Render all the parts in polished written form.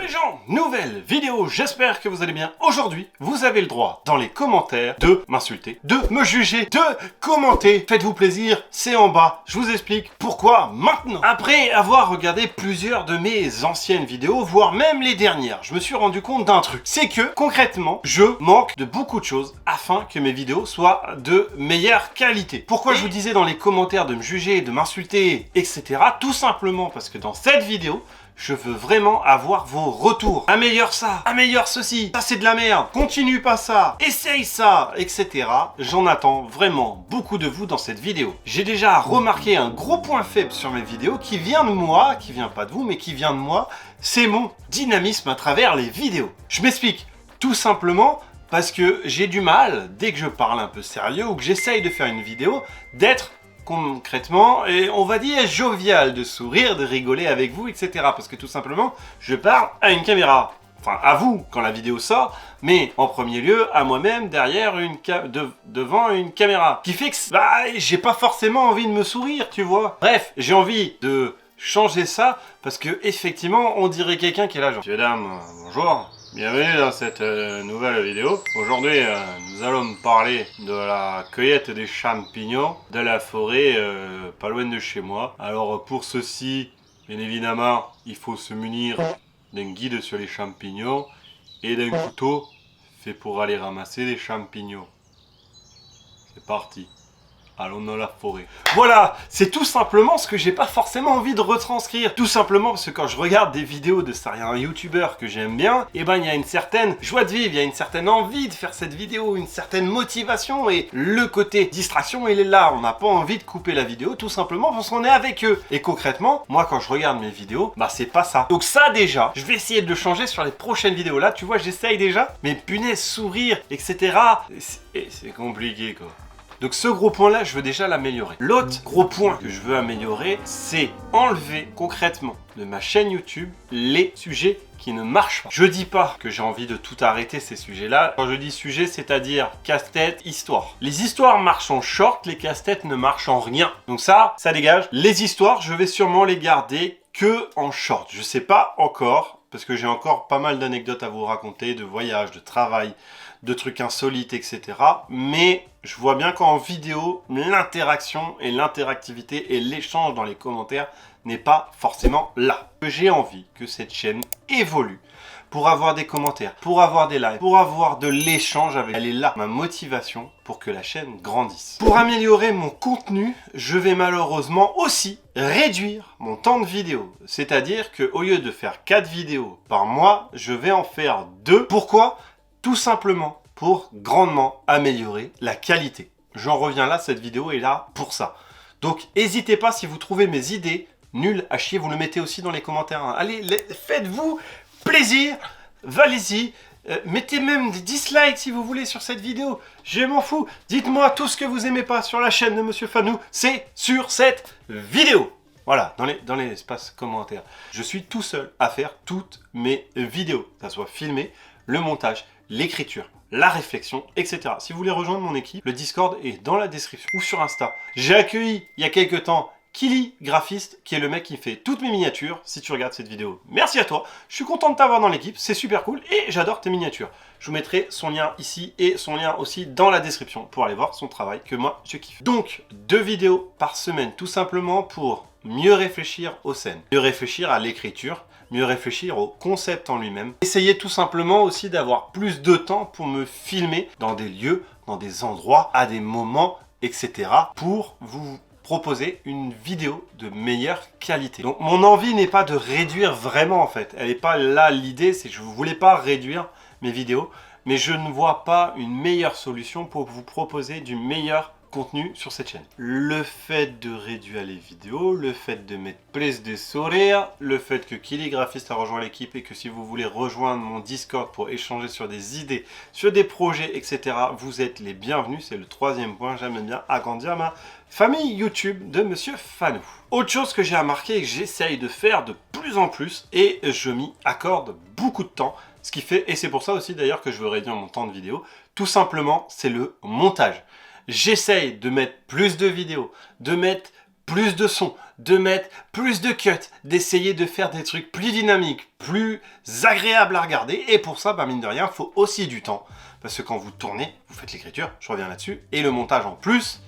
les gens, nouvelle vidéo, j'espère que vous allez bien. Aujourd'hui, vous avez le droit, dans les commentaires, de m'insulter, de me juger, de commenter. Faites-vous plaisir, c'est en bas. Je vous explique pourquoi maintenant. Après avoir regardé plusieurs de mes anciennes vidéos, voire même les dernières, je me suis rendu compte d'un truc. C'est que, concrètement, je manque de beaucoup de choses afin que mes vidéos soient de meilleure qualité. Pourquoi je vous disais dans les commentaires de me juger, de m'insulter, etc. Tout simplement parce que dans cette vidéo, je veux vraiment avoir vos retours. Améliore ça, améliore ceci, ça c'est de la merde, continue pas ça, essaye ça, etc. J'en attends vraiment beaucoup de vous dans cette vidéo. J'ai déjà remarqué un gros point faible sur mes vidéos qui vient de moi, qui vient pas de vous, mais qui vient de moi, c'est mon dynamisme à travers les vidéos. Je m'explique, tout simplement parce que j'ai du mal, dès que je parle un peu sérieux ou que j'essaye de faire une vidéo, d'être concrètement, et on va dire jovial, de sourire, de rigoler avec vous, etc. Parce que tout simplement, je parle à une caméra. Enfin, à vous, quand la vidéo sort, mais en premier lieu, à moi-même, derrière devant une caméra. Qui fait que, j'ai pas forcément envie de me sourire, tu vois. Bref, j'ai envie de changer ça, parce que, effectivement, on dirait quelqu'un qui est là, genre, messieurs, dames, bonjour. Bienvenue dans cette nouvelle vidéo. Aujourd'hui, nous allons parler de la cueillette des champignons de la forêt pas loin de chez moi. Alors pour ceci, bien évidemment, il faut se munir d'un guide sur les champignons et d'un couteau fait pour aller ramasser des champignons. C'est parti. Allons dans la forêt. Voilà, c'est tout simplement ce que j'ai pas forcément envie de retranscrire. Tout simplement parce que quand je regarde des vidéos de certains youtubeurs que j'aime bien, et ben il y a une certaine joie de vivre, il y a une certaine envie de faire cette vidéo, une certaine motivation, et le côté distraction il est là. On n'a pas envie de couper la vidéo tout simplement parce qu'on est avec eux. Et concrètement, moi quand je regarde mes vidéos, c'est pas ça. Donc ça déjà, je vais essayer de le changer sur les prochaines vidéos. Là tu vois, j'essaye déjà, mais punaise, sourire, etc. C'est compliqué quoi. Donc ce gros point là, je veux déjà l'améliorer. L'autre gros point que je veux améliorer, c'est enlever concrètement de ma chaîne YouTube les sujets qui ne marchent pas. Je dis pas que j'ai envie de tout arrêter ces sujets-là. Quand je dis sujet, c'est-à-dire casse-tête, histoire. Les histoires marchent en short, les casse-têtes ne marchent en rien. Donc ça dégage. Les histoires, je vais sûrement les garder que en short. Je sais pas encore, parce que j'ai encore pas mal d'anecdotes à vous raconter, de voyages, de travail, de trucs insolites, etc. Mais je vois bien qu'en vidéo, l'interaction et l'interactivité et l'échange dans les commentaires n'est pas forcément là. J'ai envie que cette chaîne évolue pour avoir des commentaires, pour avoir des likes, pour avoir de l'échange avec. Elle est là, ma motivation pour que la chaîne grandisse. Pour améliorer mon contenu, je vais malheureusement aussi réduire mon temps de vidéo. C'est-à-dire qu'au lieu de faire 4 vidéos par mois, je vais en faire 2. Pourquoi ? Tout simplement pour grandement améliorer la qualité. J'en reviens là, cette vidéo est là pour ça. Donc n'hésitez pas, si vous trouvez mes idées nulles à chier, vous le mettez aussi dans les commentaires. Allez, faites-vous plaisir, allez-y. Mettez même des dislikes si vous voulez sur cette vidéo. Je m'en fous. Dites-moi tout ce que vous aimez pas sur la chaîne de Monsieur Fanou, c'est sur cette vidéo. Voilà, dans les espaces commentaires. Je suis tout seul à faire toutes mes vidéos. Que ça soit filmé, le montage, l'écriture, la réflexion, etc. Si vous voulez rejoindre mon équipe, le Discord est dans la description ou sur Insta. J'ai accueilli il y a quelques temps Kili Graphiste, qui est le mec qui fait toutes mes miniatures. Si tu regardes cette vidéo, merci à toi. Je suis content de t'avoir dans l'équipe, c'est super cool et j'adore tes miniatures. Je vous mettrai son lien ici et son lien aussi dans la description pour aller voir son travail que moi je kiffe. Donc 2 vidéos par semaine, tout simplement pour mieux réfléchir aux scènes, mieux réfléchir à l'écriture, mieux réfléchir au concept en lui-même. Essayez tout simplement aussi d'avoir plus de temps pour me filmer dans des lieux, dans des endroits, à des moments, etc. pour vous proposer une vidéo de meilleure qualité. Donc mon envie n'est pas de réduire vraiment en fait. Elle n'est pas là l'idée, c'est que je ne voulais pas réduire mes vidéos, mais je ne vois pas une meilleure solution pour vous proposer du meilleur contenu sur cette chaîne. Le fait de réduire les vidéos, le fait de mettre plus de sourire, le fait que Kili Graphiste a rejoint l'équipe et que si vous voulez rejoindre mon Discord pour échanger sur des idées, sur des projets, etc., vous êtes les bienvenus. C'est le 3e point. J'aime bien agrandir ma famille YouTube de Monsieur Fanou. Autre chose que j'ai remarqué et que j'essaye de faire de plus en plus, et je m'y accorde beaucoup de temps, ce qui fait, et c'est pour ça aussi d'ailleurs que je veux réduire mon temps de vidéo, tout simplement, c'est le montage. J'essaye de mettre plus de vidéos, de mettre plus de son, de mettre plus de cuts, d'essayer de faire des trucs plus dynamiques, plus agréables à regarder. Et pour ça, mine de rien, il faut aussi du temps. Parce que quand vous tournez, vous faites l'écriture, je reviens là-dessus, et le montage en plus,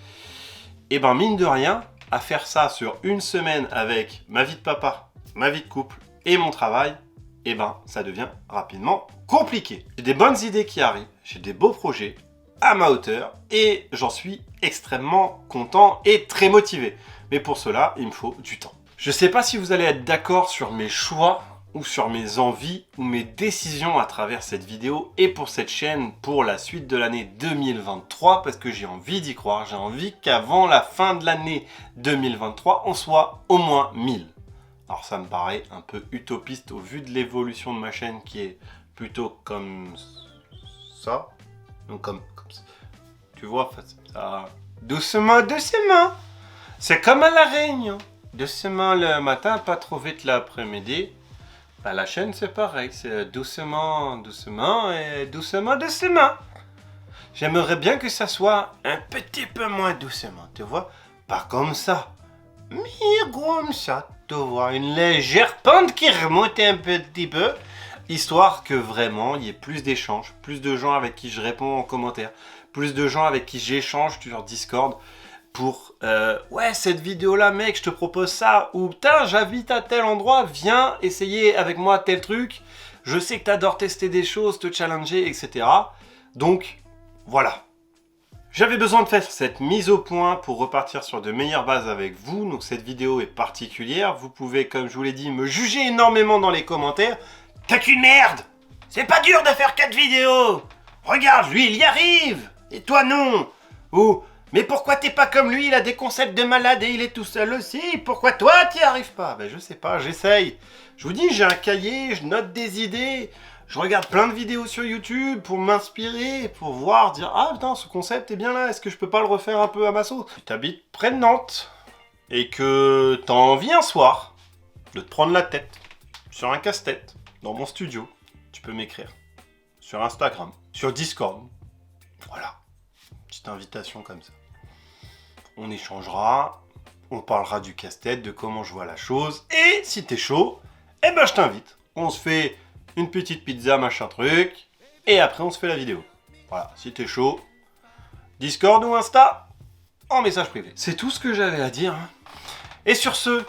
et mine de rien, à faire ça sur une semaine avec ma vie de papa, ma vie de couple et mon travail, ça devient rapidement compliqué. J'ai des bonnes idées qui arrivent, j'ai des beaux projets à ma hauteur et j'en suis extrêmement content et très motivé. Mais pour cela, il me faut du temps. Je ne sais pas si vous allez être d'accord sur mes choix ou sur mes envies ou mes décisions à travers cette vidéo et pour cette chaîne pour la suite de l'année 2023 parce que j'ai envie d'y croire. J'ai envie qu'avant la fin de l'année 2023, on soit au moins 1000. Alors ça me paraît un peu utopiste au vu de l'évolution de ma chaîne qui est plutôt comme ça. Donc comme ça. Tu vois, ça... doucement, doucement. C'est comme à la Réunion. Doucement le matin, pas trop vite l'après-midi. La chaîne c'est pareil, c'est doucement, doucement et doucement, doucement. J'aimerais bien que ça soit un petit peu moins doucement, tu vois. Pas comme ça. Mais comme ça, tu vois, une légère pente qui remonte un petit peu, histoire que vraiment il y ait plus d'échanges, plus de gens avec qui je réponds en commentaire, plus de gens avec qui j'échange sur Discord pour ouais, cette vidéo là mec, je te propose ça, ou putain j'habite à tel endroit, viens essayer avec moi tel truc, je sais que t'adores tester des choses, te challenger, etc. Donc voilà. J'avais besoin de faire cette mise au point pour repartir sur de meilleures bases avec vous. Donc cette vidéo est particulière. Vous pouvez, comme je vous l'ai dit, me juger énormément dans les commentaires. T'as qu'une merde! C'est pas dur de faire 4 vidéos! Regarde, lui, il y arrive! Et toi, non! Ou, mais pourquoi t'es pas comme lui? Il a des concepts de malade et il est tout seul aussi. Pourquoi toi, t'y arrives pas? Ben, je sais pas, j'essaye. Je vous dis, j'ai un cahier, je note des idées. Je regarde plein de vidéos sur YouTube pour m'inspirer, pour voir, dire « Ah putain, ce concept est bien là, est-ce que je peux pas le refaire un peu à ma sauce ?» Si tu habites près de Nantes et que t'as envie un soir de te prendre la tête sur un casse-tête dans mon studio, tu peux m'écrire sur Instagram, sur Discord. Voilà, petite invitation comme ça. On échangera, on parlera du casse-tête, de comment je vois la chose. Et si t'es chaud, eh ben je t'invite. On se fait une petite pizza, machin truc, et après on se fait la vidéo. Voilà, si t'es chaud, Discord ou Insta, en message privé. C'est tout ce que j'avais à dire. Et sur ce,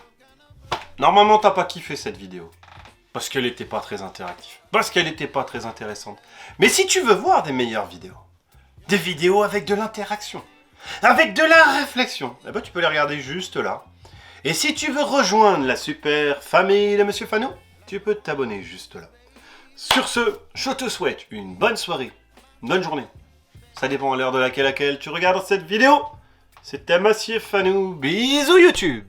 normalement t'as pas kiffé cette vidéo, parce qu'elle était pas très interactive, parce qu'elle était pas très intéressante. Mais si tu veux voir des meilleures vidéos, des vidéos avec de l'interaction, avec de la réflexion, eh ben tu peux les regarder juste là. Et si tu veux rejoindre la super famille de Monsieur Fano, tu peux t'abonner juste là. Sur ce, je te souhaite une bonne soirée, une bonne journée. Ça dépend à l'heure de laquelle tu regardes cette vidéo. C'était Monsieur Fanou. Bisous YouTube.